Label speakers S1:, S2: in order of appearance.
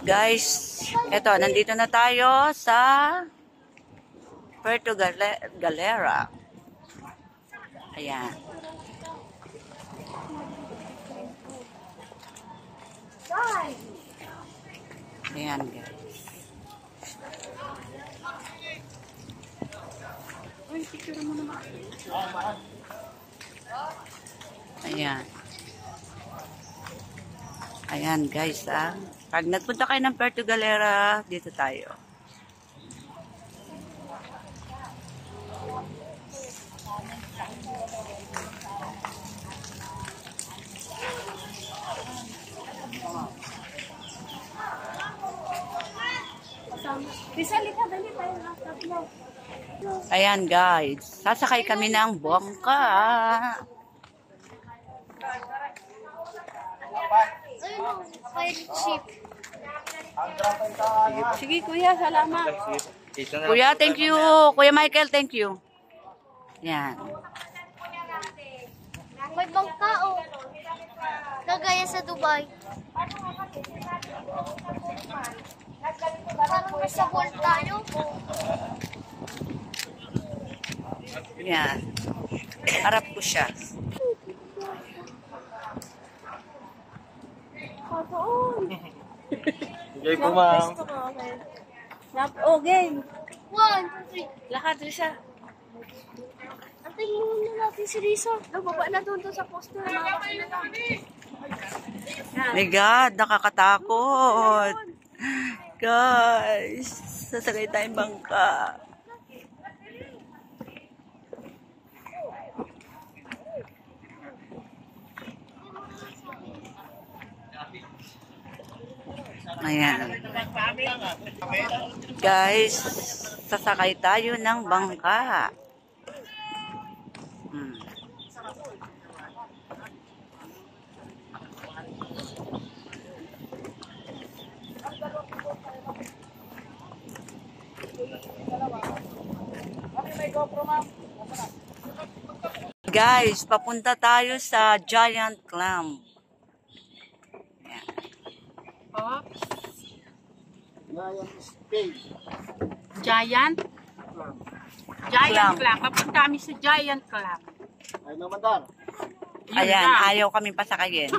S1: Guys, eto, nandito na tayo sa Puerto Galera. Ayan. Ayan, guys. Ayan. Ayan, guys, ah. Pag nagpunta kayo ng Puerto Galera, dito tayo. Ayan, guys. Sasakay kami ng bangka. Sige, kuya. Salamat. Kuya, thank you. Kuya Michael, thank you. Yan.
S2: May bangka o. Kagaya sa Dubai. Parang sa mall tayo.
S1: Yan. Harap ko siya.
S3: Enjoy po, ma'am.
S4: Oh, game.
S2: 1, 2, 3.
S4: Lakad, Risa.
S2: Antayin muna natin si Risa. Baba na doon sa poster.
S1: My God, nakakatakot. Guys, sasakay tayong bangka. Ayan. Guys, sasakay tayo ng bangka. Guys, papunta tayo sa Giant Clam.
S4: Giant? Giant Clam. Papunta kami sa Giant Clam.
S3: Ay, mamandar.
S1: Ayan, ayaw kami pasakayin.